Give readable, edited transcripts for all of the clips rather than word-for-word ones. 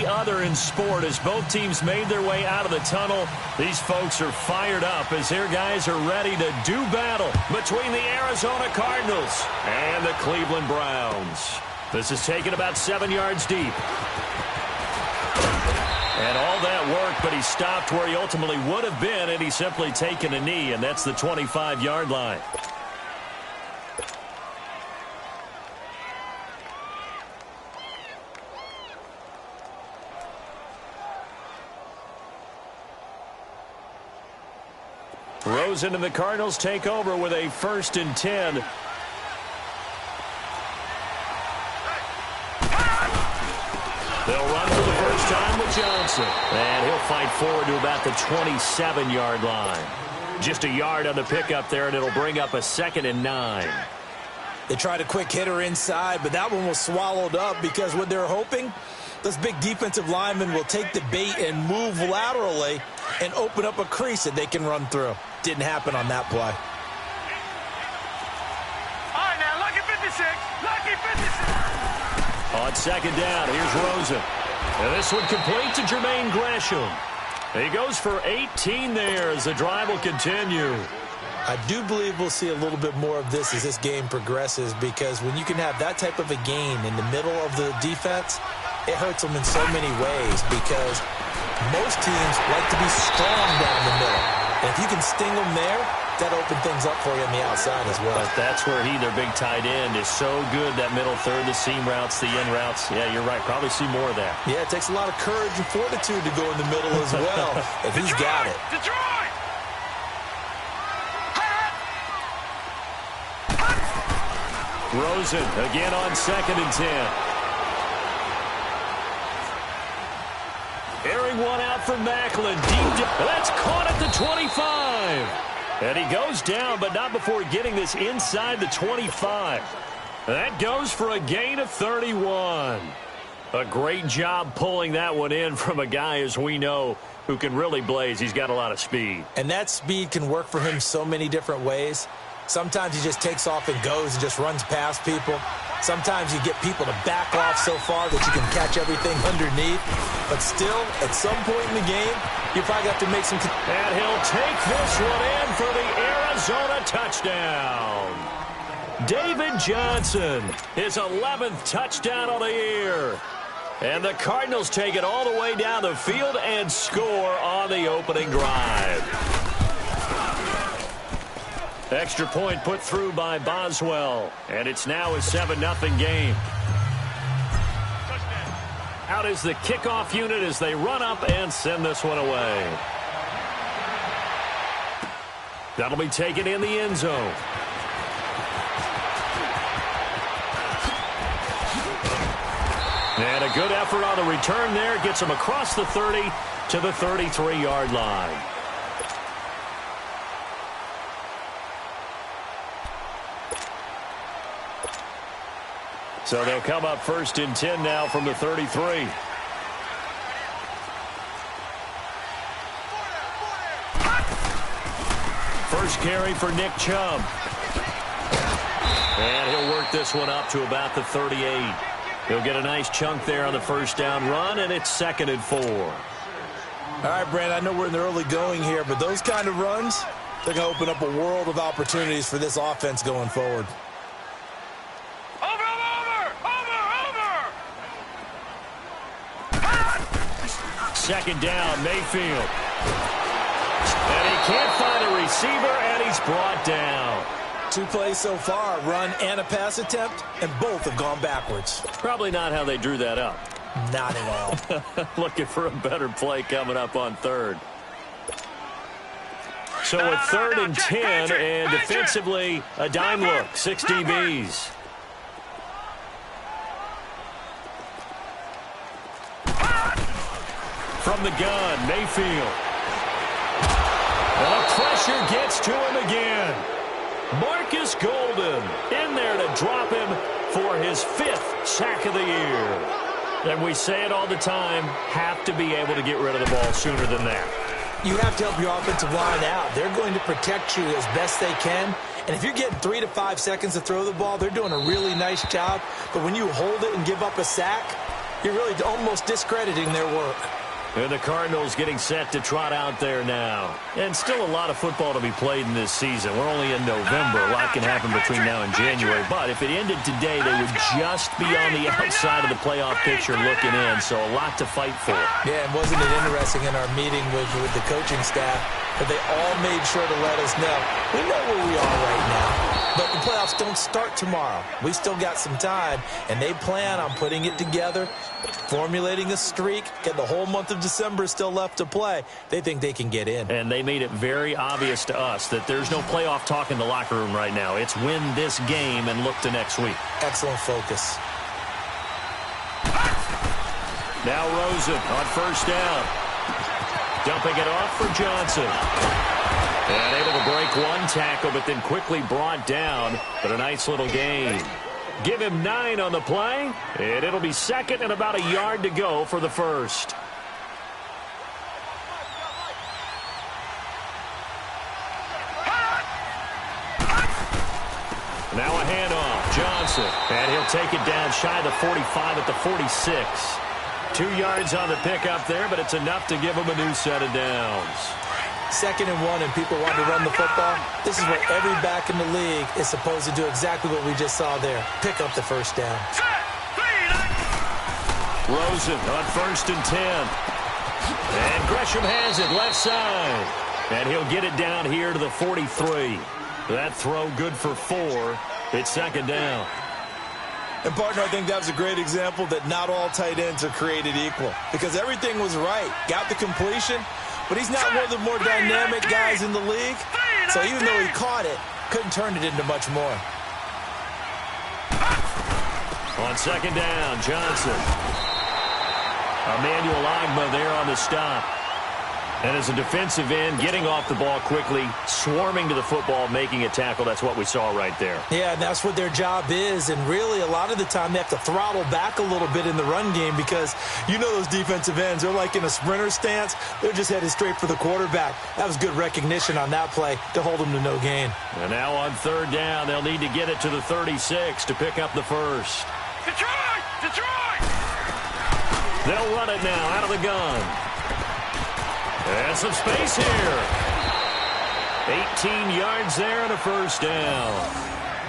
any other in sport as both teams made their way out of the tunnel. These folks are fired up as their guys are ready to do battle between the Arizona Cardinals and the Cleveland Browns. This is taken about 7 yards deep. And all that work, but he stopped where he ultimately would have been, and he's simply taken a knee, and that's the 25-yard line. Rosen and the Cardinals take over with a 1st and 10. They'll run for the first time with Johnson. And he'll fight forward to about the 27-yard line. Just a yard on the pickup there, and it'll bring up a 2nd and 9. They tried a quick hitter inside, but that one was swallowed up because what they're hoping, those big defensive linemen will take the bait and move laterally and open up a crease that they can run through. Didn't happen on that play. All right, now, lucky 56. Lucky 56. On 2nd down, here's Rosen. And this one complete to Jermaine Gresham. He goes for 18 there as the drive will continue. I do believe we'll see a little bit more of this as this game progresses, because when you can have that type of a gain in the middle of the defense, it hurts them in so many ways, because most teams like to be strong down the middle. And if you can sting them there, that opens things up for you on the outside as well. But that's where their big tight end, is so good, that middle third, the seam routes, the in routes. Yeah, you're right. Probably see more of that. Yeah, it takes a lot of courage and fortitude to go in the middle as well, if he's got it. Detroit! Rosen again on 2nd and 10. Airing one out for Macklin. Deep down. That's caught at the 25. And he goes down, but not before getting this inside the 25. That goes for a gain of 31. A great job pulling that one in from a guy, as we know, who can really blaze. He's got a lot of speed. And that speed can work for him so many different ways. Sometimes he just takes off and goes and just runs past people. Sometimes you get people to back off so far that you can catch everything underneath. But still, at some point in the game, you probably have to make some... And he'll take this one in for the Arizona touchdown. David Johnson, his 11th touchdown of the year. And the Cardinals take it all the way down the field and score on the opening drive. Extra point put through by Boswell. And it's now a 7-0 game. Out is the kickoff unit as they run up and send this one away. That'll be taken in the end zone. And a good effort on the return there. Gets him across the 30 to the 33-yard line. So they'll come up 1st and 10 now from the 33. First carry for Nick Chubb. And he'll work this one up to about the 38. He'll get a nice chunk there on the first down run, and it's 2nd and 4. All right, Brand, I know we're in the early going here, but those kind of runs, they're going to open up a world of opportunities for this offense going forward. Second down, Mayfield. And he can't find a receiver, and he's brought down. 2 plays so far, run and a pass attempt, and both have gone backwards. Probably not how they drew that up. Not at all. Looking for a better play coming up on 3rd. So a 3rd and 10, and defensively, a dime look, 6 DBs. From the gun, Mayfield. And the pressure gets to him again. Marcus Golden in there to drop him for his 5th sack of the year. And we say it all the time, have to be able to get rid of the ball sooner than that. You have to help your offensive line out. They're going to protect you as best they can. And if you're getting 3 to 5 seconds to throw the ball, they're doing a really nice job. But when you hold it and give up a sack, You're really almost discrediting their work. And the Cardinals getting set to trot out there now. And still a lot of football to be played in this season. We're only in November. A lot can happen between now and January. But if it ended today, they would just be on the outside of the playoff picture looking in. So a lot to fight for. Yeah, and wasn't it interesting in our meeting with the coaching staff that they all made sure to let us know, we know where we are right now, but the playoffs don't start tomorrow. We still got some time, and they plan on putting it together, formulating a streak, get the whole month of December still left to play. They think they can get in. And they made it very obvious to us that there's no playoff talk in the locker room right now. It's win this game and look to next week. Excellent focus. Now Rosen on first down. Dumping it off for Johnson. And able to break one tackle, but then quickly brought down. But a nice little gain. Give him 9 on the play, and it'll be second and about a yard to go for the first. Now a handoff. Johnson. And he'll take it down shy of the 45 at the 46. 2 yards on the pickup there, but it's enough to give him a new set of downs. 2nd and 1 and people want to run the football. This is where every back in the league is supposed to do exactly what we just saw there. Pick up the first down. Rosen on first and 10. And Gresham has it left side. And he'll get it down here to the 43. That throw good for 4. It's second down. And, partner, I think that was a great example that not all tight ends are created equal. Because everything was right. Got the completion, but he's not one of the more dynamic guys in the league. So even though he caught it, couldn't turn it into much more. On second down, Johnson. Emmanuel Ogbah there on the stop. And as a defensive end, getting off the ball quickly, swarming to the football, making a tackle. That's what we saw right there. Yeah, and that's what their job is. And really, a lot of the time, they have to throttle back a little bit in the run game because you know those defensive ends, they're like in a sprinter stance. They're just headed straight for the quarterback. That was good recognition on that play to hold them to no gain. And now on third down, they'll need to get it to the 36 to pick up the first. Detroit! Detroit! They'll run it now out of the gun. And some space here. 18 yards there and a first down.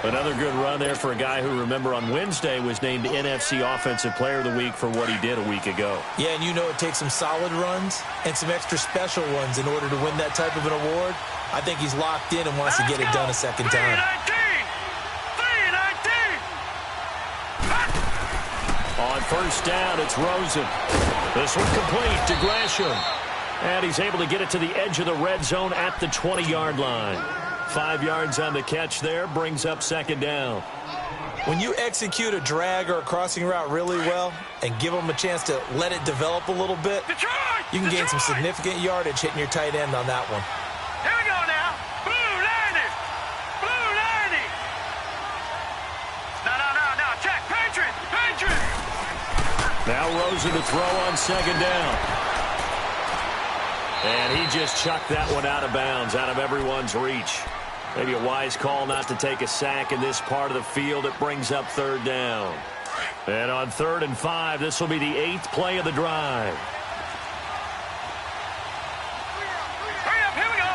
Another good run there for a guy who, remember, on Wednesday was named NFC Offensive Player of the Week for what he did a week ago. Yeah, and you know it takes some solid runs and some extra special ones in order to win that type of an award. I think he's locked in and wants to get it done a second time. 3-19! On first down, it's Rosen. This one complete to Gresham. And he's able to get it to the edge of the red zone at the 20-yard line. 5 yards on the catch there, brings up second down. When you execute a drag or a crossing route really well and give them a chance to let it develop a little bit, you can gain some significant yardage hitting your tight end on that one. Here we go now. Blue 90. Blue 90. No. Check. Patriot. Now Rosen to throw on second down. And he just chucked that one out of bounds, out of everyone's reach. Maybe a wise call not to take a sack in this part of the field. It brings up third down. And on 3rd and 5, this will be the 8th play of the drive. Hurry up, here we go.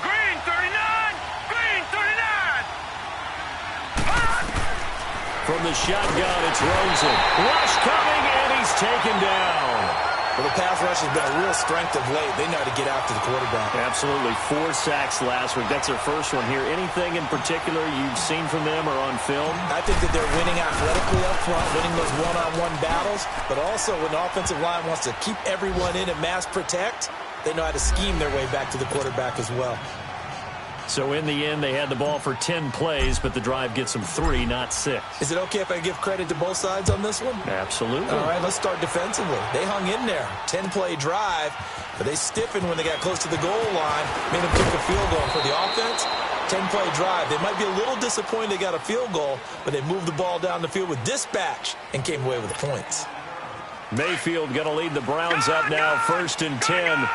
Green 39. Green 39. From the shotgun, it's Rosen. Rush coming, and he's taken down. Well, the pass rush has been a real strength of late. They know how to get after the quarterback. Absolutely. 4 sacks last week. That's their first one here. Anything in particular you've seen from them or on film? I think that they're winning athletically up front, winning those one-on-one battles, but also when the offensive line wants to keep everyone in and mass protect, they know how to scheme their way back to the quarterback as well. So in the end, they had the ball for 10 plays, but the drive gets them 3, not 6. Is it okay if I give credit to both sides on this one? Absolutely. All right, let's start defensively. They hung in there. 10-play drive, but they stiffened when they got close to the goal line, made them kick a field goal. For the offense, 10-play drive. They might be a little disappointed they got a field goal, but they moved the ball down the field with dispatch and came away with the points. Mayfield going to lead the Browns up now, 1st and 10.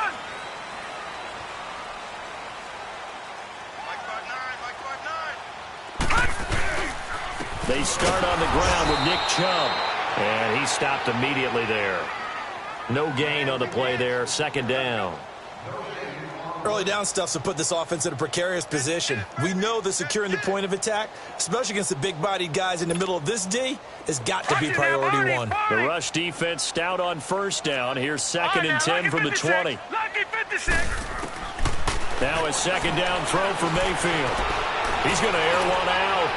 They start on the ground with Nick Chubb. And he stopped immediately there. No gain on the play there. Second down. Early down stuff to put this offense in a precarious position. We know that securing the point of attack, especially against the big-bodied guys in the middle of this D, has got to be priority one. The rush defense stout on first down. Here's second and 10 from the 20. Now a second down throw for Mayfield. He's going to air one out.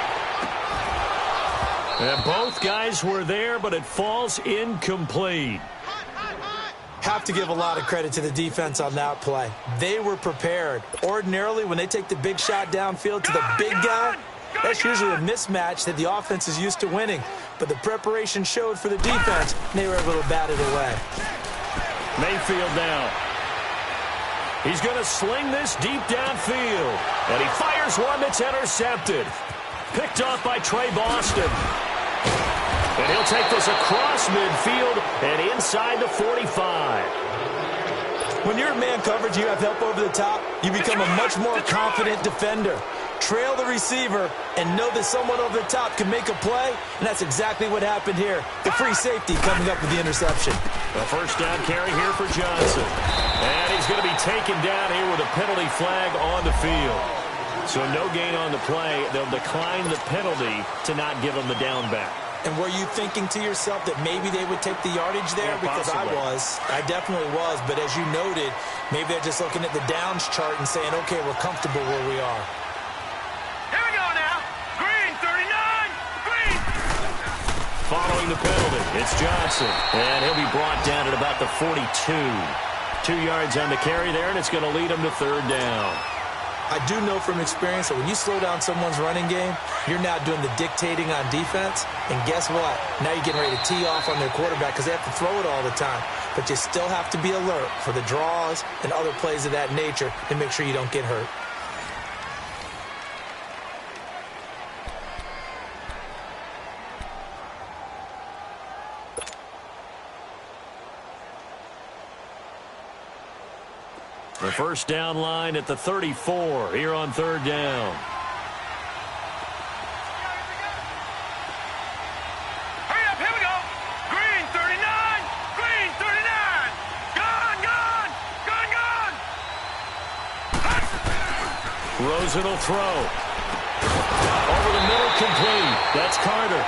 And both guys were there, but it falls incomplete. Have to give a lot of credit to the defense on that play. They were prepared. Ordinarily, when they take the big shot downfield to the big guy, that's usually a mismatch that the offense is used to winning. But the preparation showed for the defense, and they were able to bat it away. Mayfield now. He's going to sling this deep downfield. And he fires one that's intercepted. Picked off by Trey Boston. And he'll take this across midfield and inside the 45. When you're in man coverage, you have help over the top, you become a much more confident defender. Trail the receiver and know that someone over the top can make a play, and that's exactly what happened here. The free safety coming up with the interception. The first down carry here for Johnson. And he's going to be taken down here with a penalty flag on the field. So no gain on the play. They'll decline the penalty to not give him the down back. And were you thinking to yourself that maybe they would take the yardage there? Yeah, because possibly. I definitely was. But as you noted, maybe they're just looking at the downs chart and saying, okay, we're comfortable where we are. Here we go now. Green, 39. Green. Following the penalty, it's Johnson. And he'll be brought down at about the 42. 2 yards on the carry there, and it's going to lead him to third down. I do know from experience that when you slow down someone's running game, you're now doing the dictating on defense. And guess what? Now you're getting ready to tee off on their quarterback because they have to throw it all the time. But you still have to be alert for the draws and other plays of that nature to make sure you don't get hurt. The first down line at the 34 here on third down. Hurry up, here we go. Green, 39. Green, 39. Gone, gone. Gone, gone. Rosen will throw. Over the middle, complete. That's Carter.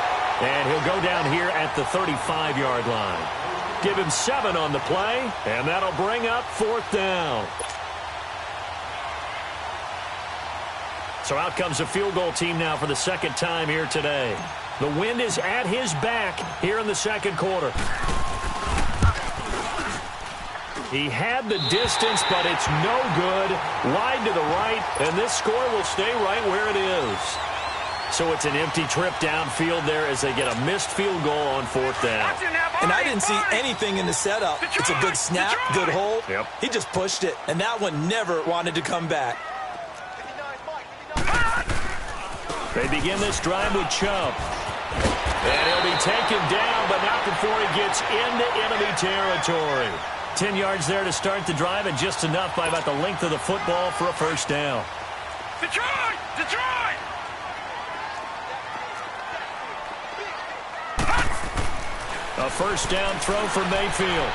And he'll go down here at the 35-yard line. Give him 7 on the play, and that'll bring up fourth down. So out comes a field goal team now for the second time here today. The wind is at his back here in the second quarter. He had the distance, but it's no good. Wide to the right, and this score will stay right where it is. So it's an empty trip downfield there as they get a missed field goal on fourth down. And I didn't see anything in the setup. It's a good snap, good hold. Yep. He just pushed it, and that one never wanted to come back. They begin this drive with Chubb. And he'll be taken down, but not before he gets into enemy territory. 10 yards there to start the drive, and just enough by about the length of the football for a first down. Detroit! Detroit! A first down throw for Mayfield.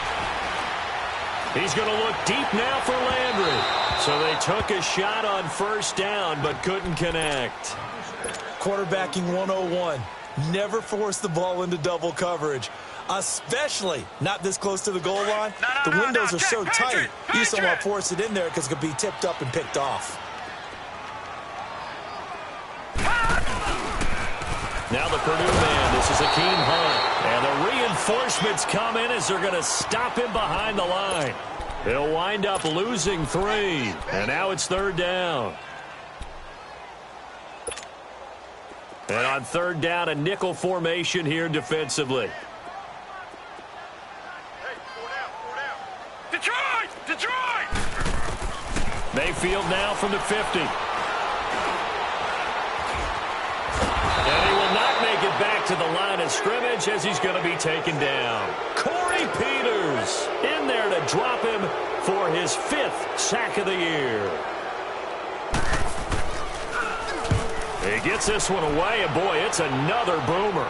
He's going to look deep now for Landry. So they took a shot on first down, but couldn't connect. Quarterbacking 101. Never force the ball into double coverage, especially not this close to the goal line. The windows are so tight, you just don't want to force it in there because it could be tipped up and picked off. Now the Purdue man, this is Akeem Hunt. And the reinforcements come in as they're going to stop him behind the line. They'll wind up losing 3. And now it's third down. And on third down, a nickel formation here defensively. Detroit! Detroit! Mayfield now from the 50. And he will not make it back to the line of scrimmage as he's going to be taken down. Corey Peters in there to drop him for his 5th sack of the year. He gets this one away, and boy, it's another boomer.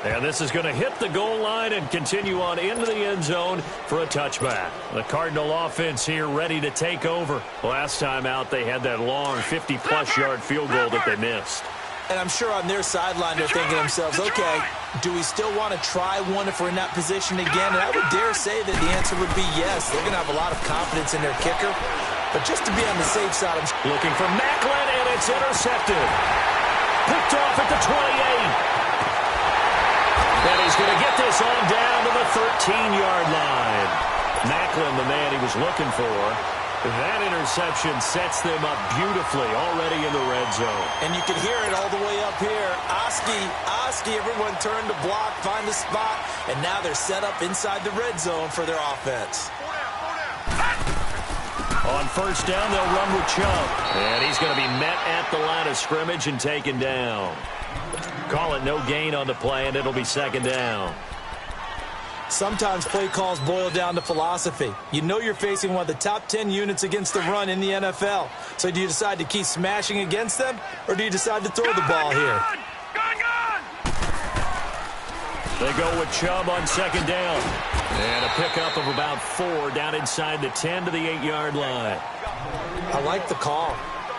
And this is going to hit the goal line and continue on into the end zone for a touchback. The Cardinal offense here ready to take over. Last time out, they had that long 50-plus yard field goal that they missed. And I'm sure on their sideline they're thinking to themselves, okay, do we still want to try one if we're in that position again? And I would dare say that the answer would be yes. They're going to have a lot of confidence in their kicker. But just to be on the safe side, I'm looking for Macklin, and it's intercepted. Picked off at the 28. And he's going to get this on down to the 13-yard line. Macklin, the man he was looking for. That interception sets them up beautifully already in the red zone. And you can hear it all the way up here. Oski, everyone turned to block, find the spot, and now they're set up inside the red zone for their offense. On first down, they'll run with Chubb. And he's going to be met at the line of scrimmage and taken down. Call it no gain on the play, and it'll be second down. Sometimes play calls boil down to philosophy. You know you're facing one of the top 10 units against the run in the NFL. So do you decide to keep smashing against them, or do you decide to throw the ball here? They go with Chubb on second down. And a pickup of about 4 down inside the 10 to the 8-yard line. I like the call.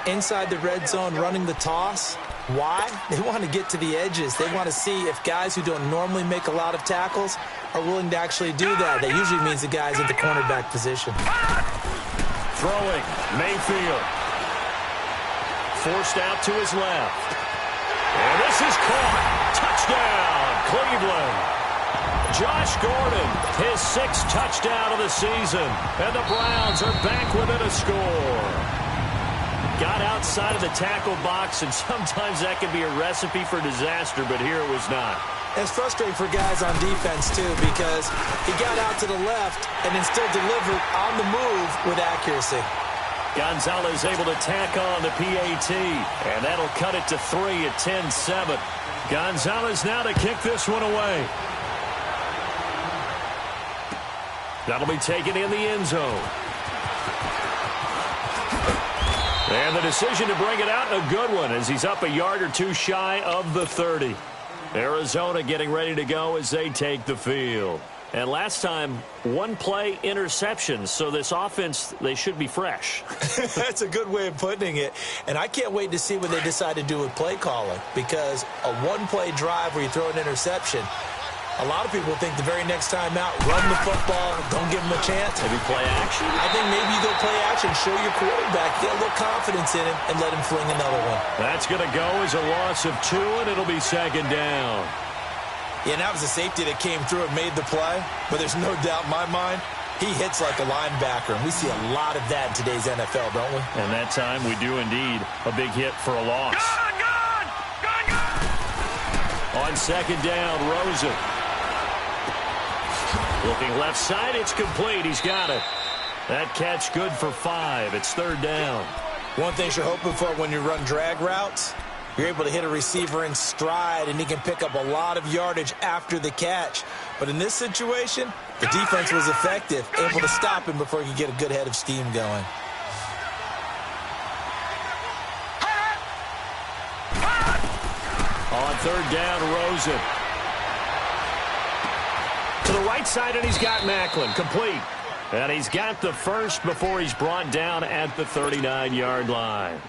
Inside the red zone, running the toss. Why? They want to get to the edges. They want to see if guys who don't normally make a lot of tackles are willing to actually do that. That usually means the guy's at the cornerback position. Throwing, Mayfield. Forced out to his left. And this is caught. Touchdown, Cleveland. Josh Gordon, his 6th touchdown of the season. And the Browns are back within a score. Got outside of the tackle box, and sometimes that can be a recipe for disaster, but here it was not. It's frustrating for guys on defense, too, because he got out to the left and then still delivered on the move with accuracy. Gonzalez able to tack on the PAT, and that'll cut it to 3 at 10-7. Gonzalez now to kick this one away. That'll be taken in the end zone. And the decision to bring it out, a good one, as he's up a yard or two shy of the 30. Arizona getting ready to go as they take the field. And last time, 1-play interceptions, so this offense, they should be fresh. That's a good way of putting it. And I can't wait to see what they decide to do with play calling, because a 1-play drive where you throw an interception, a lot of people think the very next time out, run the football, don't give them a chance. Maybe play action. I think maybe you go play action, show your quarterback, get a little confidence in him, and let him fling another one. That's going to go as a loss of 2, and it'll be second down. Yeah, and that was a safety that came through and made the play, but there's no doubt in my mind, he hits like a linebacker, and we see a lot of that in today's NFL, don't we? And that time we do indeed a big hit for a loss. On second down, Rosen. Looking left side, it's complete. He's got it. That catch good for 5. It's third down. One thing you're hoping for when you run drag routes, you're able to hit a receiver in stride, and he can pick up a lot of yardage after the catch. But in this situation, the defense was effective, able to stop him before he could get a good head of steam going. On third down, Rosen. To the right side, and he's got Macklin. Complete. And he's got the first before he's brought down at the 39-yard line.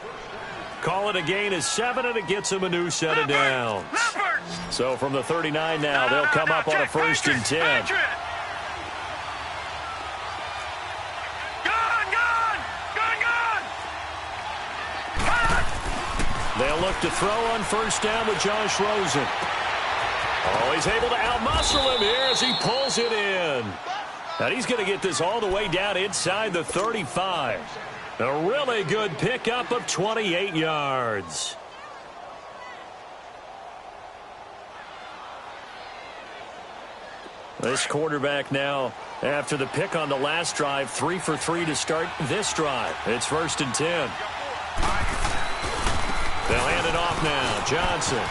Call it a gain of 7, and it gets him a new set of downs. So from the 39 now, they'll come up on a 1st and 10. They'll look to throw on first down with Josh Rosen. Oh, he's able to outmuscle him here as he pulls it in. And he's going to get this all the way down inside the 35. A really good pickup of 28 yards. This quarterback now, after the pick on the last drive, 3 for 3 to start this drive. It's 1st and 10. They'll hand it off now. Johnson.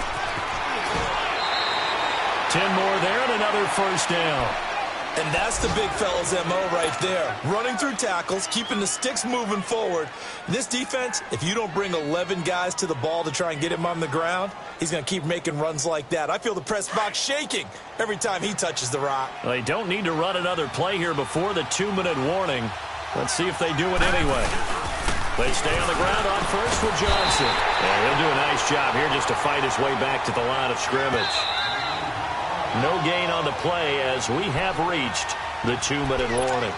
10 more there and another first down. And that's the big fella's MO right there. Running through tackles, keeping the sticks moving forward. This defense, if you don't bring 11 guys to the ball to try and get him on the ground, he's going to keep making runs like that. I feel the press box shaking every time he touches the rock. They don't need to run another play here before the 2-minute warning. Let's see if they do it anyway. They stay on the ground on first with Johnson. And he'll do a nice job here just to fight his way back to the line of scrimmage. No gain on the play as we have reached the 2-minute warning.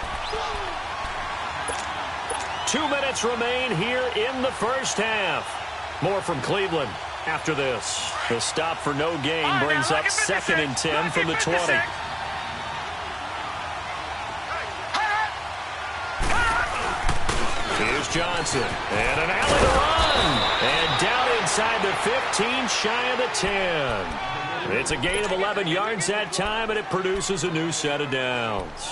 2 minutes remain here in the first half. More from Cleveland after this. The stop for no gain brings up 2nd and 10 from the 20. Here's Johnson. And an alley to run. And down inside the 15, shy of the 10. It's a gain of 11 yards that time, and it produces a new set of downs.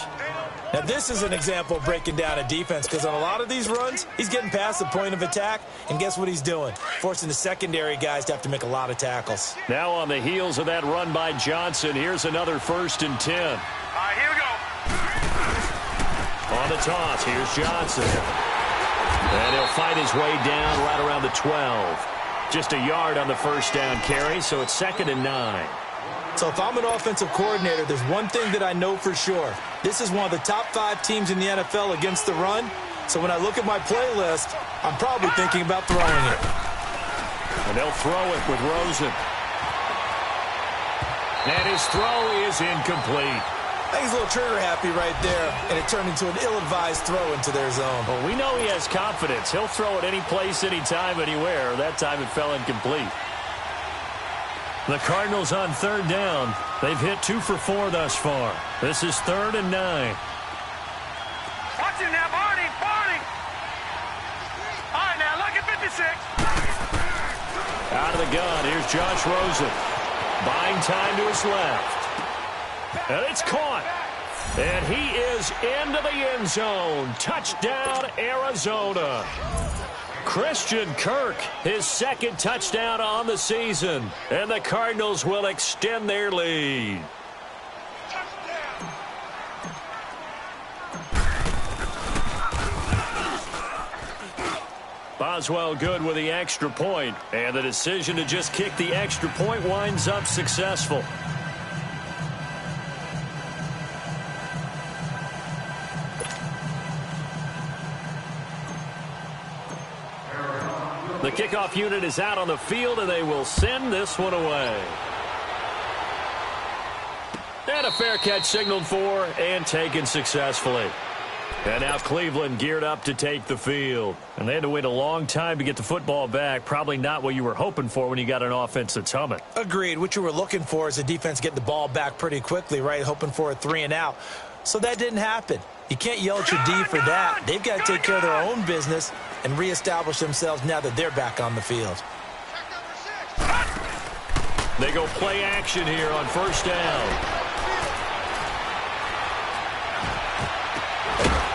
Now, this is an example of breaking down a defense, because on a lot of these runs, he's getting past the point of attack, and guess what he's doing? Forcing the secondary guys to have to make a lot of tackles. Now on the heels of that run by Johnson, here's another 1st and 10. All right, here we go. On the toss, here's Johnson. And he'll fight his way down right around the 12. Just a yard on the first down carry, so it's 2nd and 9. So if I'm an offensive coordinator, there's one thing that I know for sure. This is one of the top 5 teams in the NFL against the run. So when I look at my playlist, I'm probably thinking about throwing it. And they'll throw it with Rosen. And his throw is incomplete. I think he's a little trigger happy right there, and it turned into an ill-advised throw into their zone. Well, we know he has confidence. He'll throw it any place, anytime, anywhere. That time it fell incomplete. The Cardinals on 3rd down. They've hit 2 for 4 thus far. This is 3rd and 9. Watch him now, Barney. All right, now, look at 56. Out of the gun, here's Josh Rosen. Buying time to his left. And it's caught. And he is into the end zone. Touchdown, Arizona. Christian Kirk, his 2nd touchdown on the season. And the Cardinals will extend their lead. Boswell good with the extra point. And the decision to just kick the extra point winds up successful. The kickoff unit is out on the field, and they will send this one away. And a fair catch signaled for and taken successfully. And now Cleveland geared up to take the field. And they had to wait a long time to get the football back. Probably not what you were hoping for when you got an offense that's humming. Agreed. What you were looking for is a defense getting the ball back pretty quickly, right? Hoping for a 3 and out. So that didn't happen. You can't yell at your D for that. They've got to take care of their own business and reestablish themselves now that they're back on the field. They go play action here on 1st down.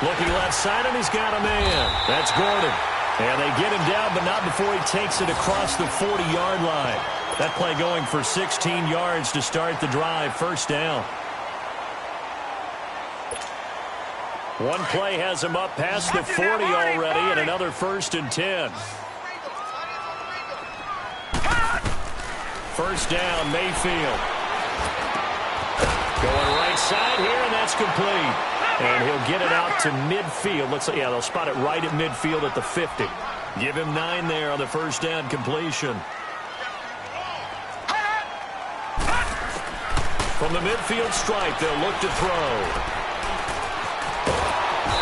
Looking left side, and he's got a man. That's Gordon. And they get him down, but not before he takes it across the 40-yard line. That play going for 16 yards to start the drive. 1st down. One play has him up past the 40 already, and another 1st and 10. 1st down, Mayfield. Going right side here, and that's complete. And he'll get it out to midfield. Let's say, yeah, they'll spot it right at midfield at the 50. Give him 9 there on the 1st down completion. From the midfield stripe, they'll look to throw.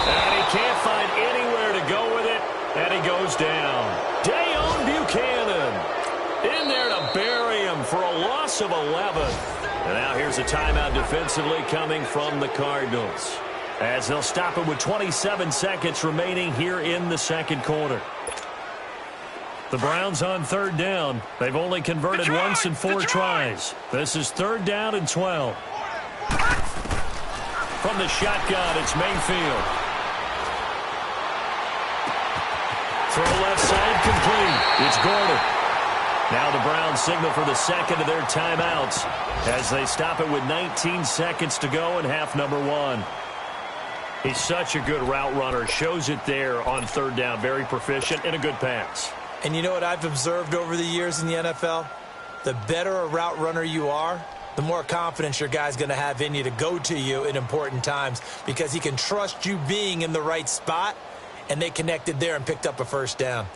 And he can't find anywhere to go with it, and he goes down. Dayon Buchanan in there to bury him for a loss of 11. And now here's a timeout defensively coming from the Cardinals, as they'll stop it with 27 seconds remaining here in the 2nd quarter. The Browns on 3rd down. They've only converted once in 4 tries. This is 3rd down and 12. From the shotgun, it's Mayfield. Throw left side complete. It's Gordon. Now the Browns signal for the second of their timeouts as they stop it with 19 seconds to go in half number one. He's such a good route runner. Shows it there on third down. Very proficient and a good pass. And you know what I've observed over the years in the NFL? The better a route runner you are, the more confidence your guy's going to have in you to go to you in important times because he can trust you being in the right spot, and they connected there and picked up a first down.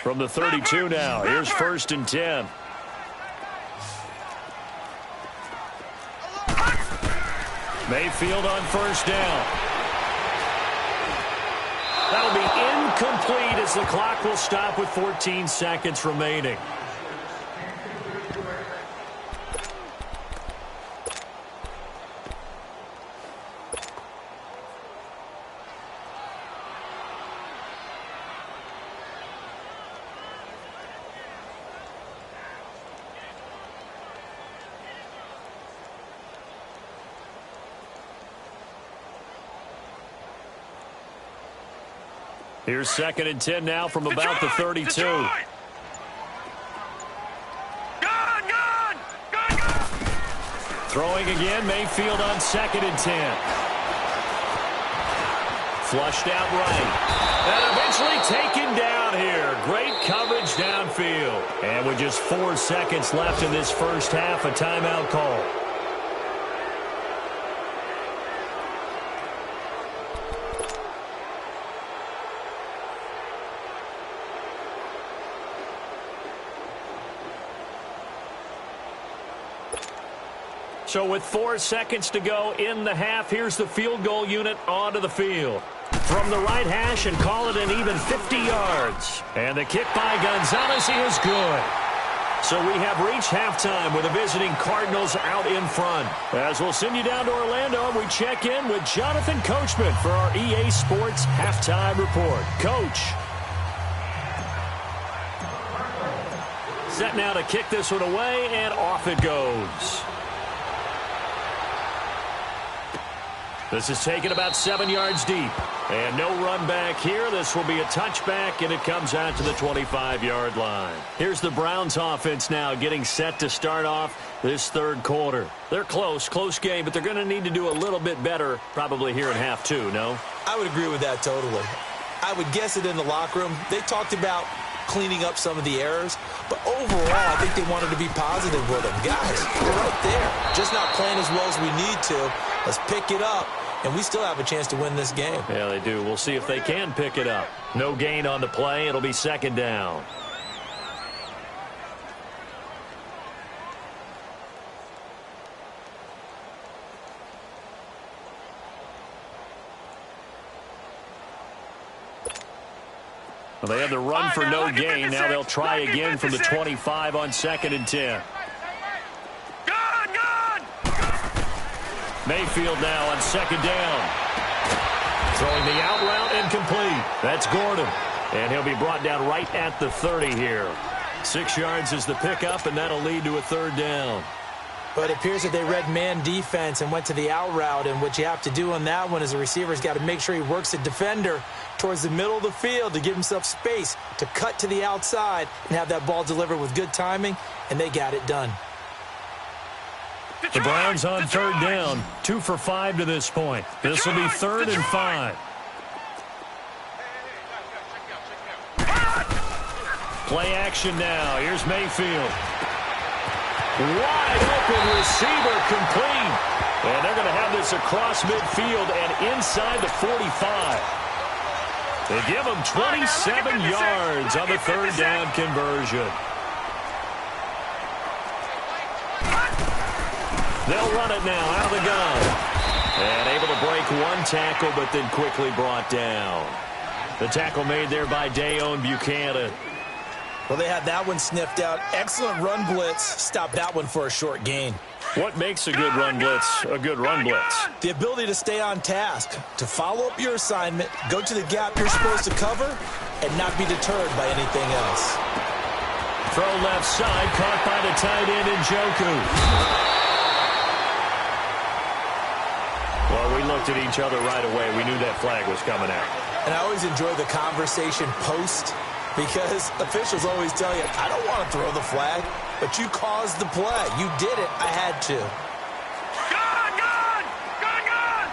From the 32 now, here's 1st and 10. Mayfield on first down. That'll be incomplete as the clock will stop with 14 seconds remaining. Here's 2nd and 10 now from about the 32. Throwing again, Mayfield on 2nd and 10. Flushed out right. And eventually taken down here. Great coverage downfield. And with just 4 seconds left in this first half, a timeout call. So with 4 seconds to go in the half, here's the field goal unit onto the field. From the right hash and call it an even 50 yards. And the kick by Gonzalez is good. So we have reached halftime with the visiting Cardinals out in front. As we'll send you down to Orlando, we check in with Jonathan Coachman for our EA Sports Halftime Report. Coach. Set now to kick this one away, and off it goes. This is taken about 7 yards deep. And no run back here. This will be a touchback, and it comes out to the 25-yard line. Here's the Browns offense now getting set to start off this third quarter. They're close game, but they're going to need to do a little bit better probably here in half two, no? I would agree with that totally. I would guess it in the locker room. They talked about cleaning up some of the errors, but overall, I think they wanted to be positive with them. Guys, we're right there. Just not playing as well as we need to. Let's pick it up, and we still have a chance to win this game. Yeah, they do. We'll see if they can pick it up. No gain on the play. It'll be 2nd down. Well, they had the run for no gain. Now they'll try again from the 25 on 2nd and 10. Mayfield now on 2nd down. Throwing the out route incomplete. That's Gordon. And he'll be brought down right at the 30 here. 6 yards is the pickup, and that'll lead to a 3rd down. But it appears that they read man defense and went to the out route. And what you have to do on that one is the receiver's got to make sure he works the defender towards the middle of the field to give himself space to cut to the outside and have that ball delivered with good timing, and they got it done. The Browns on 3rd down. 2 for 5 to this point. This will be 3rd and 5. Play action now. Here's Mayfield. Wide open receiver complete. And they're going to have this across midfield and inside the 45. They give them 27 yards on the 3rd down conversion. They'll run it now out of the gun. And able to break one tackle, but then quickly brought down. The tackle made there by Dayon Buchanan. Well, they had that one sniffed out. Excellent run blitz. Stopped that one for a short gain. What makes a good run blitz a good run blitz? The ability to stay on task, to follow up your assignment, go to the gap you're supposed to cover, and not be deterred by anything else. Throw left side, caught by the tight end Njoku. Well, we looked at each other right away. We knew that flag was coming out. And I always enjoy the conversation post because officials always tell you, I don't want to throw the flag, but you caused the play. You did it. I had to. Gone, gone, gone, gone.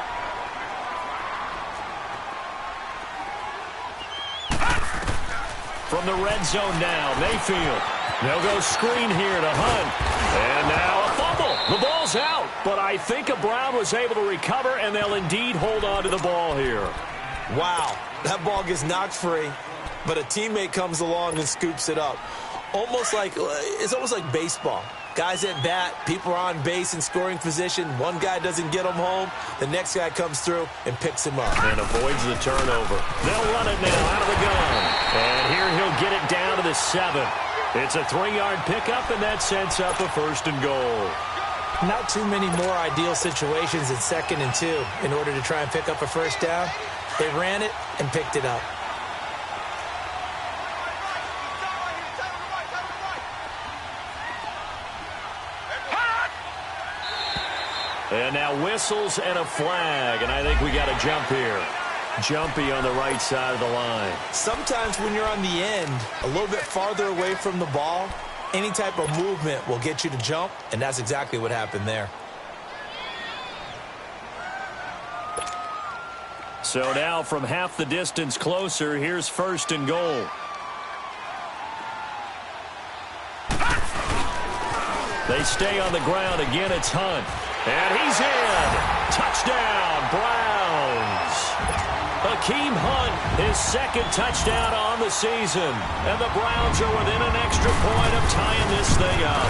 From the red zone now, Mayfield. They'll go screen here to Hunt. And now a fumble. The ball's out, but I think a Brown was able to recover, and they'll indeed hold on to the ball here. Wow, that ball gets knocked free, but a teammate comes along and scoops it up. It's almost like baseball. Guys at bat, people are on base in scoring position. One guy doesn't get him home. The next guy comes through and picks him up. And avoids the turnover. They'll run it now out of the gun. And here he'll get it down to the 7. It's a 3-yard pickup, and that sets up a 1st and goal. Not too many more ideal situations in 2nd and 2 in order to try and pick up a 1st down. They ran it and picked it up. And now whistles and a flag, and I think we got a jump here. Jumpy on the right side of the line. Sometimes when you're on the end, a little bit farther away from the ball, any type of movement will get you to jump, and that's exactly what happened there. So now from half the distance closer, here's 1st and goal. They stay on the ground. Again, it's Hunt. And he's in. Touchdown, Browns. Hakeem Hunt, his 2nd touchdown on the season. And the Browns are within an extra point of tying this thing up.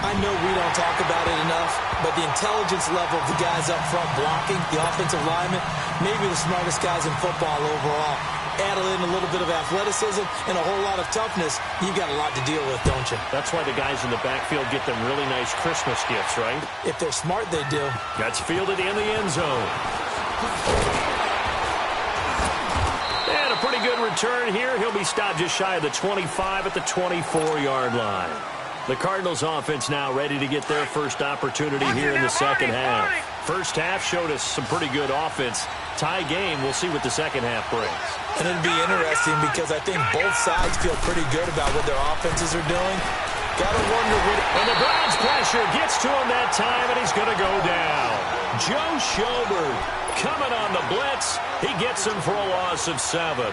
I know we don't talk about it enough, but the intelligence level of the guys up front blocking, the offensive linemen, maybe the smartest guys in football overall. Add in a little bit of athleticism and a whole lot of toughness, you've got a lot to deal with, don't you? That's why the guys in the backfield get them really nice Christmas gifts, right? If they're smart, they do. That's fielded in the end zone. And a pretty good return here. He'll be stopped just shy of the 25 at the 24-yard line. The Cardinals offense now ready to get their first opportunity here in the 2nd half. First half showed us some pretty good offense. Tie game, we'll see what the 2nd half brings. And it'll be interesting because I think both sides feel pretty good about what their offenses are doing. Gotta wonder what... And the Browns pressure gets to him that time, and he's gonna go down. Joe Schobert coming on the blitz. He gets him for a loss of 7.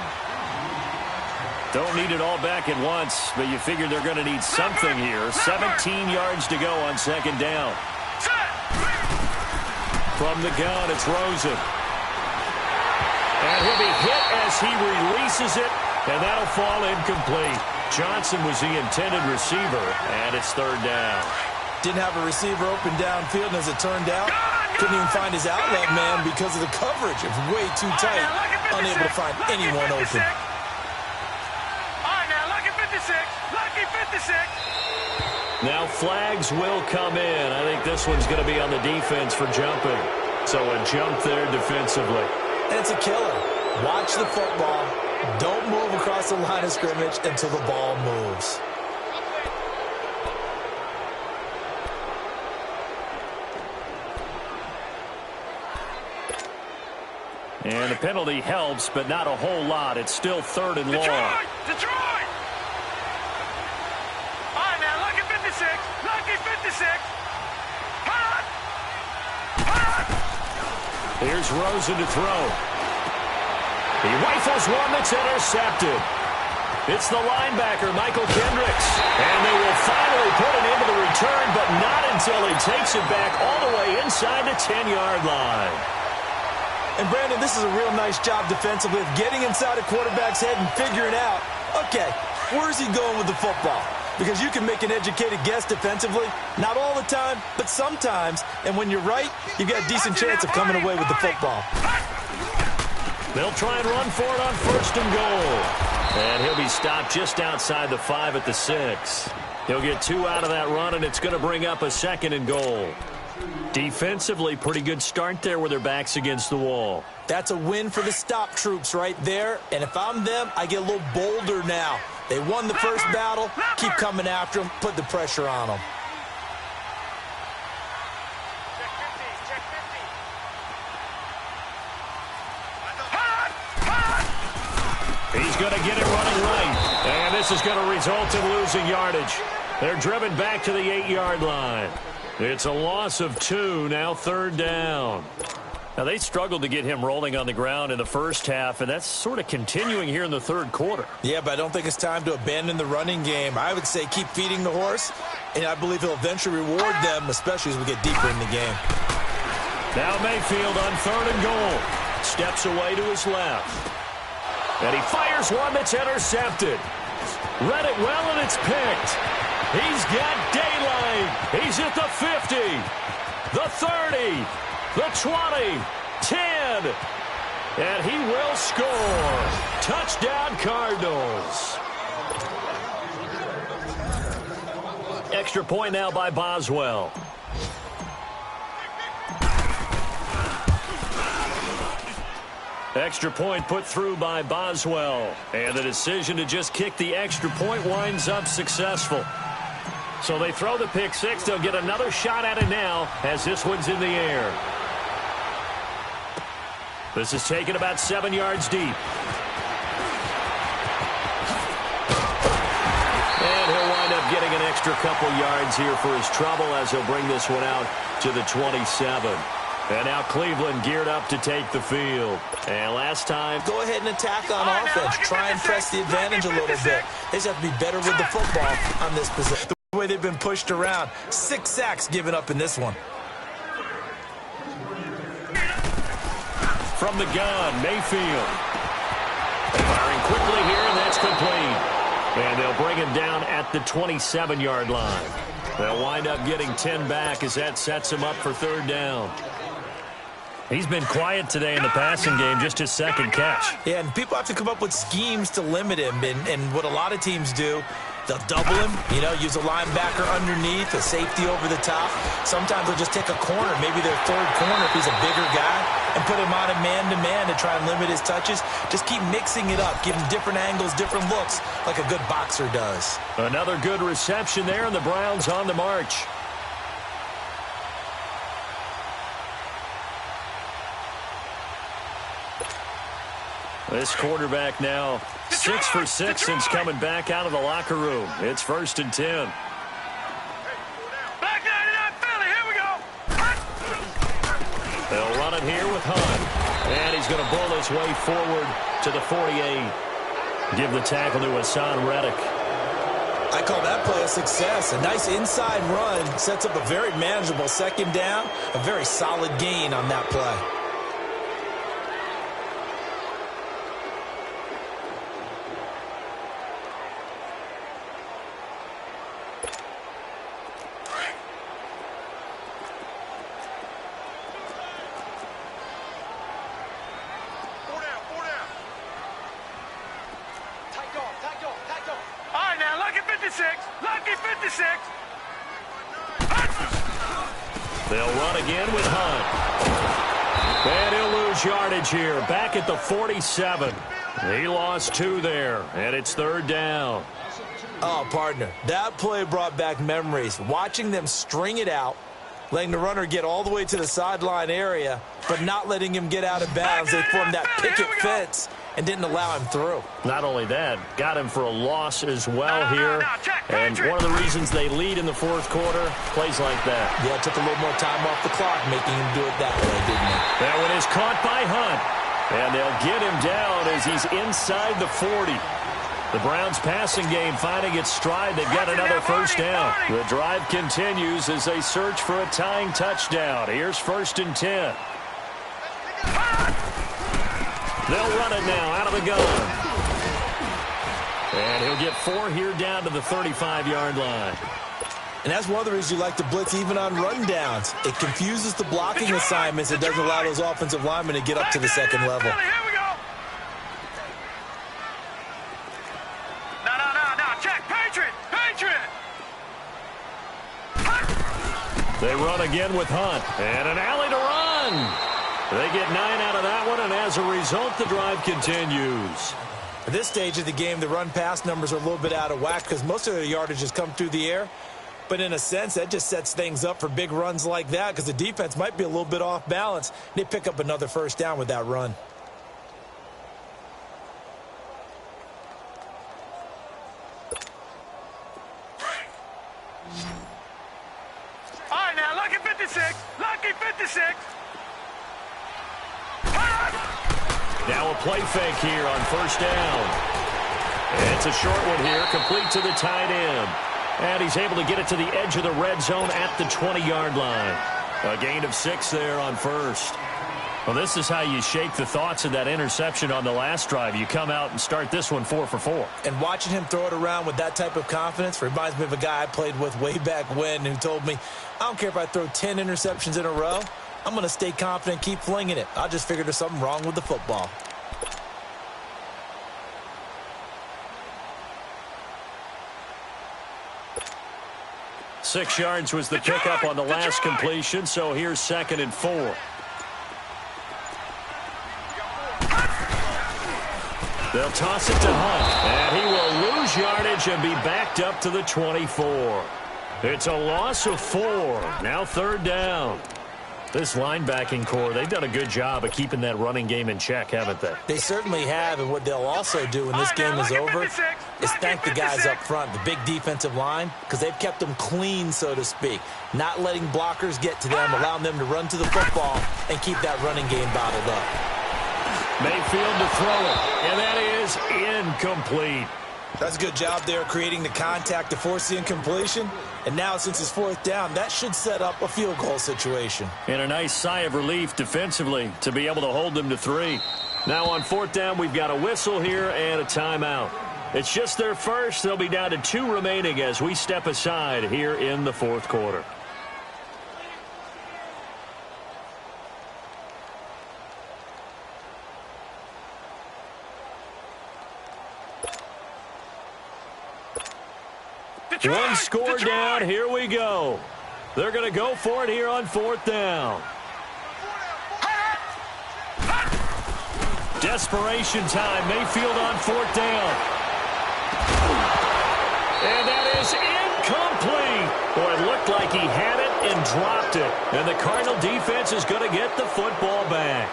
Don't need it all back at once, but you figure they're going to need something here. 17 yards to go on 2nd down. From the gun, it's Rosen. And he'll be hit as he releases it, and that'll fall incomplete. Johnson was the intended receiver, and it's 3rd down. Didn't have a receiver open downfield, and as it turned out, couldn't even find his outlet man because of the coverage. It was way too tight, unable to find anyone open. Lucky 56. Now flags will come in. I think this one's going to be on the defense for jumping. So a jump there defensively. And it's a killer. Watch the football. Don't move across the line of scrimmage until the ball moves. And the penalty helps, but not a whole lot. It's still 3rd and long. Detroit! All right, now, lucky 56. Lucky 56. Hot! Hot! Here's Rosen to throw. He rifles one that's intercepted. It's the linebacker, Michael Kendricks. And they will finally put it into the return, but not until he takes it back all the way inside the 10-yard line. And, Brandon, this is a real nice job defensively of getting inside a quarterback's head and figuring out, okay, where's he going with the football? Because you can make an educated guess defensively, not all the time, but sometimes. And when you're right, you've got a decent chance of coming away with the football. They'll try and run for it on 1st and goal. And he'll be stopped just outside the 5 at the 6. He'll get 2 out of that run, and it's going to bring up a 2nd and goal. Defensively, pretty good start there with their backs against the wall. That's a win for the stop troops right there. And if I'm them, I get a little bolder now. They won the first battle. Keep coming after them. Put the pressure on them. He's going to get it running right. This is going to result in losing yardage. They're driven back to the 8-yard line. It's a loss of 2, now 3rd down. Now, they struggled to get him rolling on the ground in the first half, and that's sort of continuing here in the 3rd quarter. Yeah, but I don't think it's time to abandon the running game. I would say keep feeding the horse, and I believe he'll eventually reward them, especially as we get deeper in the game. Now Mayfield on 3rd and goal. Steps away to his left. And he fires one that's intercepted. Read it well, and it's picked. He's got daylight. He's at the 50, the 30, the 20, 10. And he will score. Touchdown, Cardinals. Extra point now by Boswell. Extra point put through by Boswell. And the decision to just kick the extra point winds up successful. So they throw the pick six. They'll get another shot at it now as this one's in the air. This is taken about 7 yards deep. And he'll wind up getting an extra couple yards here for his trouble as he'll bring this one out to the 27. And now Cleveland geared up to take the field. And last time, go ahead and attack on offense. Try and press the advantage a little bit. They just have to be better with the football on this position. The way they've been pushed around. 6 sacks given up in this one. From the gun, Mayfield. Firing quickly here, and that's complete. And they'll bring him down at the 27-yard line. They'll wind up getting 10 back as that sets him up for 3rd down. He's been quiet today in the passing game, just his 2nd catch. Yeah, and people have to come up with schemes to limit him. And what a lot of teams do, they'll double him, use a linebacker underneath, a safety over the top. Sometimes they'll just take a corner, maybe their 3rd corner if he's a bigger guy, and put him on a man-to-man to try and limit his touches. Just keep mixing it up, give him different angles, different looks, like a good boxer does. Another good reception there, and the Browns on the march. This quarterback now 6 for 6 since coming back out of the locker room. It's 1st and 10. Back 99 Philly, here we go. They'll run it here with Hunt. And he's going to bull his way forward to the 48. Give the tackle to Hassan Reddick. I call that play a success. A nice inside run sets up a very manageable 2nd down. A very solid gain on that play. Lucky 56. They'll run again with Hunt. And he'll lose yardage here. Back at the 47. He lost 2 there, and it's 3rd down. Oh, partner, that play brought back memories. Watching them string it out, letting the runner get all the way to the sideline area, but not letting him get out of bounds. They formed that picket fence and didn't allow him through. Not only that, got him for a loss as well here. And one of the reasons they lead in the 4th quarter, plays like that. Yeah, it took a little more time off the clock, making him do it that way, didn't it? That one is caught by Hunt. And they'll get him down as he's inside the 40. The Browns passing game finding its stride. They've got another 1st down. The drive continues as they search for a tying touchdown. Here's 1st and 10. They'll run it now out of the gun. And he'll get 4 here down to the 35-yard line. And that's one of the reasons you like to blitz even on rundowns. It confuses the blocking assignments. It doesn't allow those offensive linemen to get up to the 2nd level. Here we go. No. Check. Patriot. They run again with Hunt. And an alley to run. They get 9 out of that one, and as a result, the drive continues. At this stage of the game, the run-pass numbers are a little bit out of whack because most of their yardage has come through the air. But in a sense, that just sets things up for big runs like that because the defense might be a little bit off balance. They pick up another 1st down with that run. 56. Now a play fake here on first down. It's a short one here, complete to the tight end. And he's able to get it to the edge of the red zone at the 20-yard line. A gain of 6 there on first. Well, this is how you shake the thoughts of that interception on the last drive. You come out and start this one 4 for 4. And watching him throw it around with that type of confidence reminds me of a guy I played with way back when who told me, I don't care if I throw 10 interceptions in a row. I'm going to stay confident, keep flinging it. I just figured there's something wrong with the football. Six yards was the pickup on the last completion, so here's 2nd and 4. They'll toss it to Hunt, and he will lose yardage and be backed up to the 24. It's a loss of 4. Now 3rd down. This linebacking core, they've done a good job of keeping that running game in check, haven't they? They certainly have, and what they'll also do when this game is over is thank the guys up front, the big defensive line, because they've kept them clean, so to speak, not letting blockers get to them, allowing them to run to the football and keep that running game bottled up. Mayfield to throw it, and that is incomplete. That's a good job there creating the contact to force the incompletion. And now, since it's 4th down, that should set up a field goal situation. And a nice sigh of relief defensively to be able to hold them to 3. Now on 4th down, we've got a whistle here and a timeout. It's just their first. They'll be down to 2 remaining as we step aside here in the 4th quarter. One score down. Here we go. They're going to go for it here on 4th down. Desperation time. Mayfield on 4th down. And that is incomplete. Boy, it looked like he had it and dropped it. And the Cardinal defense is going to get the football back.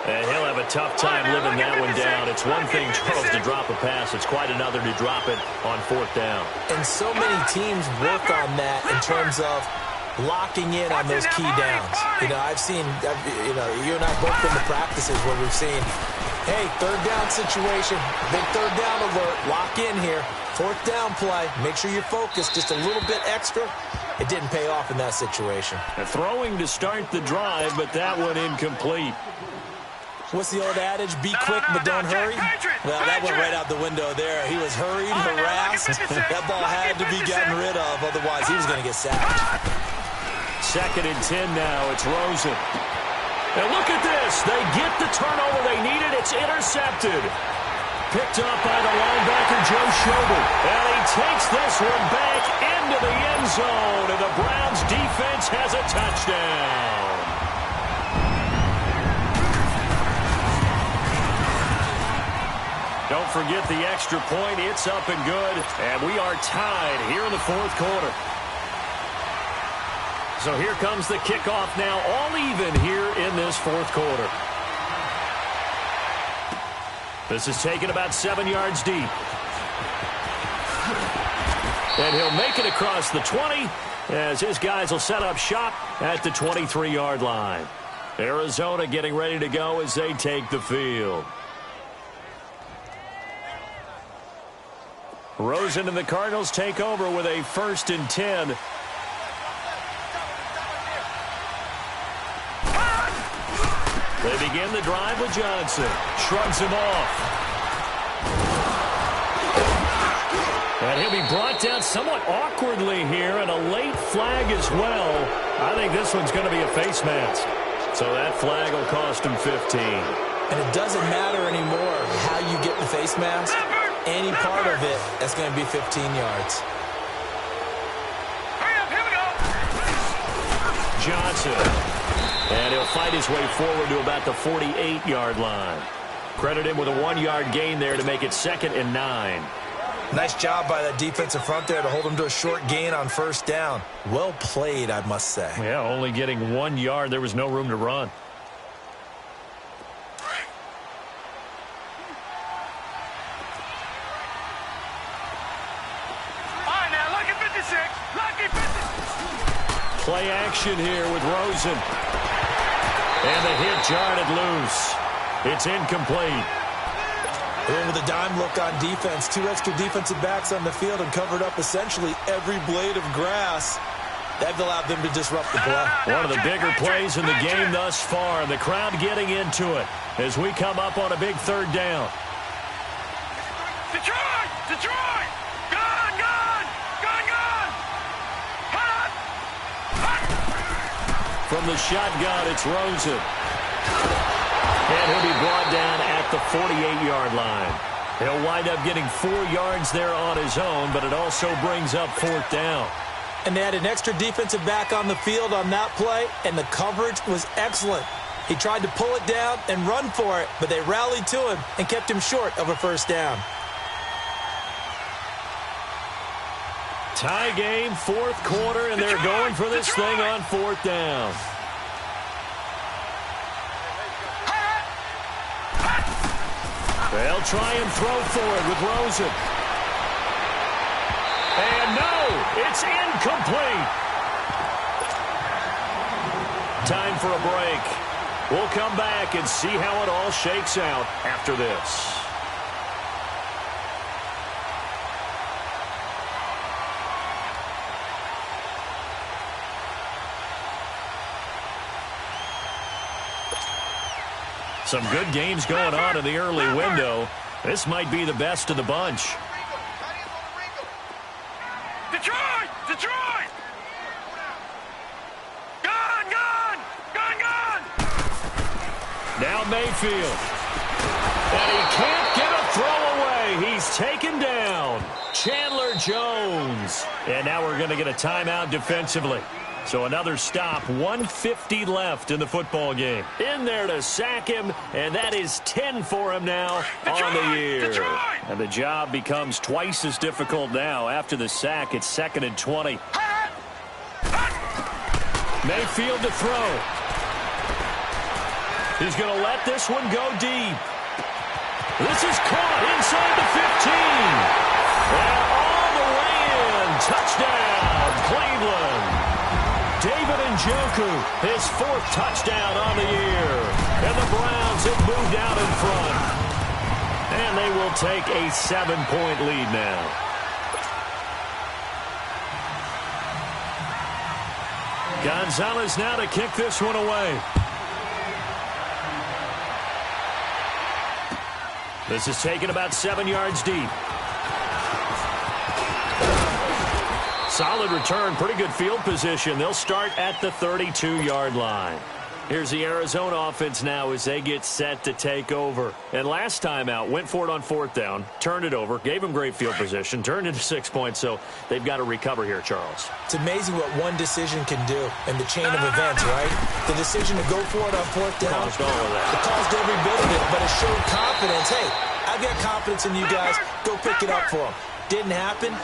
And he'll have a tough time living that one down. It's one thing, Charles, to drop a pass. It's quite another to drop it on 4th down. And so many teams work on that in terms of locking in on those key downs. You know, I've seen, you and I both been to practices where we've seen, hey, 3rd down situation, big 3rd down alert, lock in here, 4th down play, make sure you're focused just a little bit extra. It didn't pay off in that situation. Throwing to start the drive, but that one incomplete. What's the old adage? Be quick, but don't hurry. Well, that went right out the window there. He was hurried, harassed. That ball had to be gotten rid of. Otherwise, he was going to get sacked. 2nd and 10 now. It's Rosen. And look at this. They get the turnover they needed. It's intercepted. Picked up by the linebacker, Joe Schobert. And he takes this one back into the end zone. And the Browns defense has a touchdown. Don't forget the extra point. It's up and good. And we are tied here in the 4th quarter. So here comes the kickoff now, all even here in this 4th quarter. This is taken about 7 yards deep. And he'll make it across the 20 as his guys will set up shop at the 23-yard line. Arizona getting ready to go as they take the field. Rosen and the Cardinals take over with a 1st and 10. They begin the drive with Johnson. Shrugs him off. And he'll be brought down somewhat awkwardly here, and a late flag as well. I think this one's going to be a face mask. So that flag will cost him 15. And it doesn't matter anymore how you get the face mask. Any part of it, that's going to be 15 yards. Hurry up, here we go. Johnson. And he'll fight his way forward to about the 48-yard line. Credit him with a 1-yard gain there to make it 2nd and 9. Nice job by that defensive front there to hold him to a short gain on 1st down. Well played, I must say. Yeah, only getting 1 yard. There was no room to run. Play action here with Rosen. And the hit jarred it loose. It's incomplete. And with a dime look on defense, 2 extra defensive backs on the field and covered up essentially every blade of grass. That allowed them to disrupt the play. One of the bigger plays in the game thus far. The crowd getting into it as we come up on a big third down. Detroit! Detroit! Gone! Gone! Gone! Gone! Hot! Hot! From the shotgun, it's Rosen. And he'll be brought down at the 48-yard line. He'll wind up getting 4 yards there on his own, but it also brings up 4th down. And they had an extra defensive back on the field on that play, and the coverage was excellent. He tried to pull it down and run for it, but they rallied to him and kept him short of a 1st down. Tie game, 4th quarter, and they're going for this thing on 4th down. They'll try and throw for it with Rosen. And no, it's incomplete. Time for a break. We'll come back and see how it all shakes out after this. Some good games going on in the early window. This might be the best of the bunch. Detroit! Detroit! Gone! Gone! Gone! Gone! Now Mayfield. And he can't get a throw away. He's taken down. Chandler Jones. And now we're going to get a timeout defensively. So another stop, 1:50 left in the football game. In there to sack him, and that is 10 for him now on the year. And the job becomes twice as difficult now. After the sack, it's 2nd and 20. Mayfield to throw. He's going to let this one go deep. This is caught inside the 15. And all the way in. Touchdown, Cleveland. David Njoku, his 4th touchdown on the year. And the Browns have moved out in front. And they will take a 7-point lead now. Gonzalez now to kick this one away. This is taken about 7 yards deep. Solid return, pretty good field position. They'll start at the 32-yard line. Here's the Arizona offense now as they get set to take over. And last time out, went for it on 4th down, turned it over, gave them great field position, turned into 6 points, so they've got to recover here, Charles. It's amazing what one decision can do in the chain of events, right? The decision to go for it on 4th down, Caused all of that. it caused every bit of it, but it showed confidence. Hey, I've got confidence in you guys. Go pick it up for them. Didn't happen.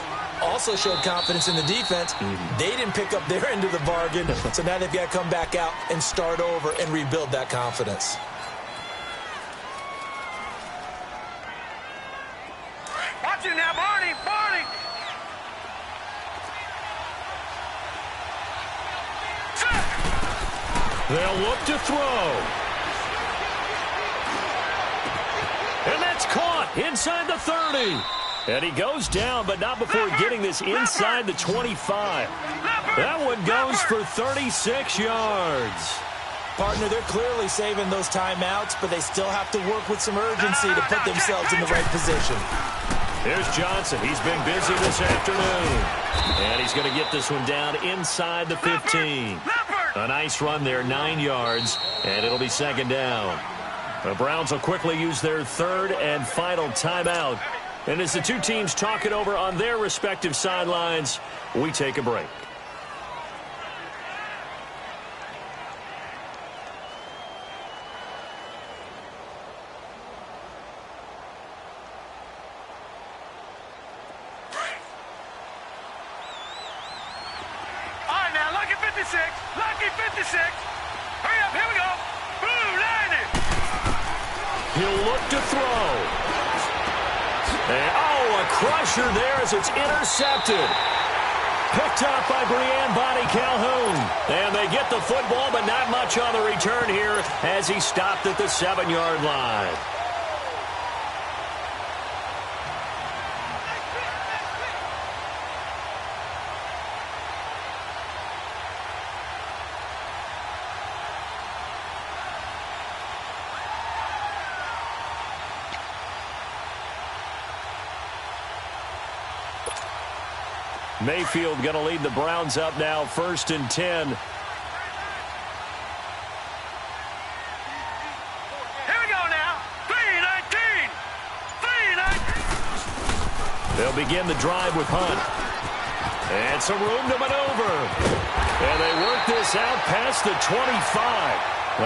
Also showed confidence in the defense. They didn't pick up their end of the bargain, so now they've got to come back out and start over and rebuild that confidence. Watch it now, Barney! Barney! They'll look to throw. And that's caught inside the 30. And he goes down, but not before getting this inside the 25. That one goes for 36 yards. Partner, they're clearly saving those timeouts, but they still have to work with some urgency to put themselves in the right position. There's Johnson. He's been busy this afternoon. And he's going to get this one down inside the 15. A nice run there, 9 yards, and it'll be 2nd down. The Browns will quickly use their 3rd and final timeout. And as the two teams talk it over on their respective sidelines, we take a break. All right, now, lucky 56. Lucky 56. Hurry up, here we go. Boom, landed. He'll look to throw. And, oh, a crusher there as it's intercepted. Picked picked up by Brianne Bonnie Calhoun. And they get the football, but not much on the return here as he stopped at the 7-yard line. Mayfield going to lead the Browns up now, 1st and 10. Here we go now. 3-19. 3-19. They'll begin the drive with Hunt. And some room to maneuver. And they work this out past the 25.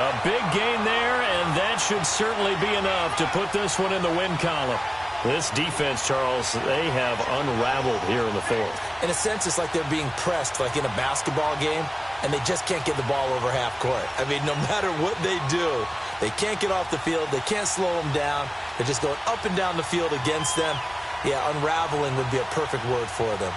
A big gain there, and that should certainly be enough to put this one in the win column. This defense, Charles, they have unraveled here in the 4th. In a sense, it's like they're being pressed, like in a basketball game, and they just can't get the ball over half court. I mean, no matter what they do, they can't get off the field. They can't slow them down. They're just going up and down the field against them. Yeah, unraveling would be a perfect word for them.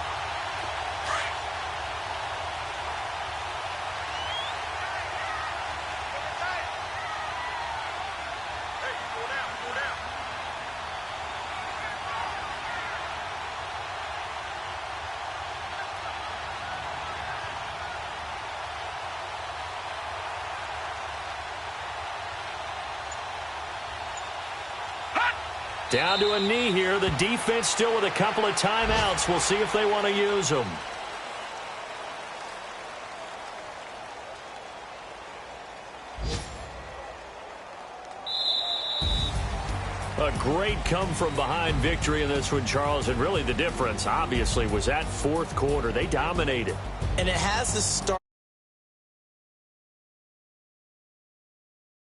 Down to a knee here. The defense still with a couple of timeouts. We'll see if they want to use them. A great come-from-behind victory in this one, Charles. And really the difference, obviously, was that 4th quarter. They dominated. And it has to start.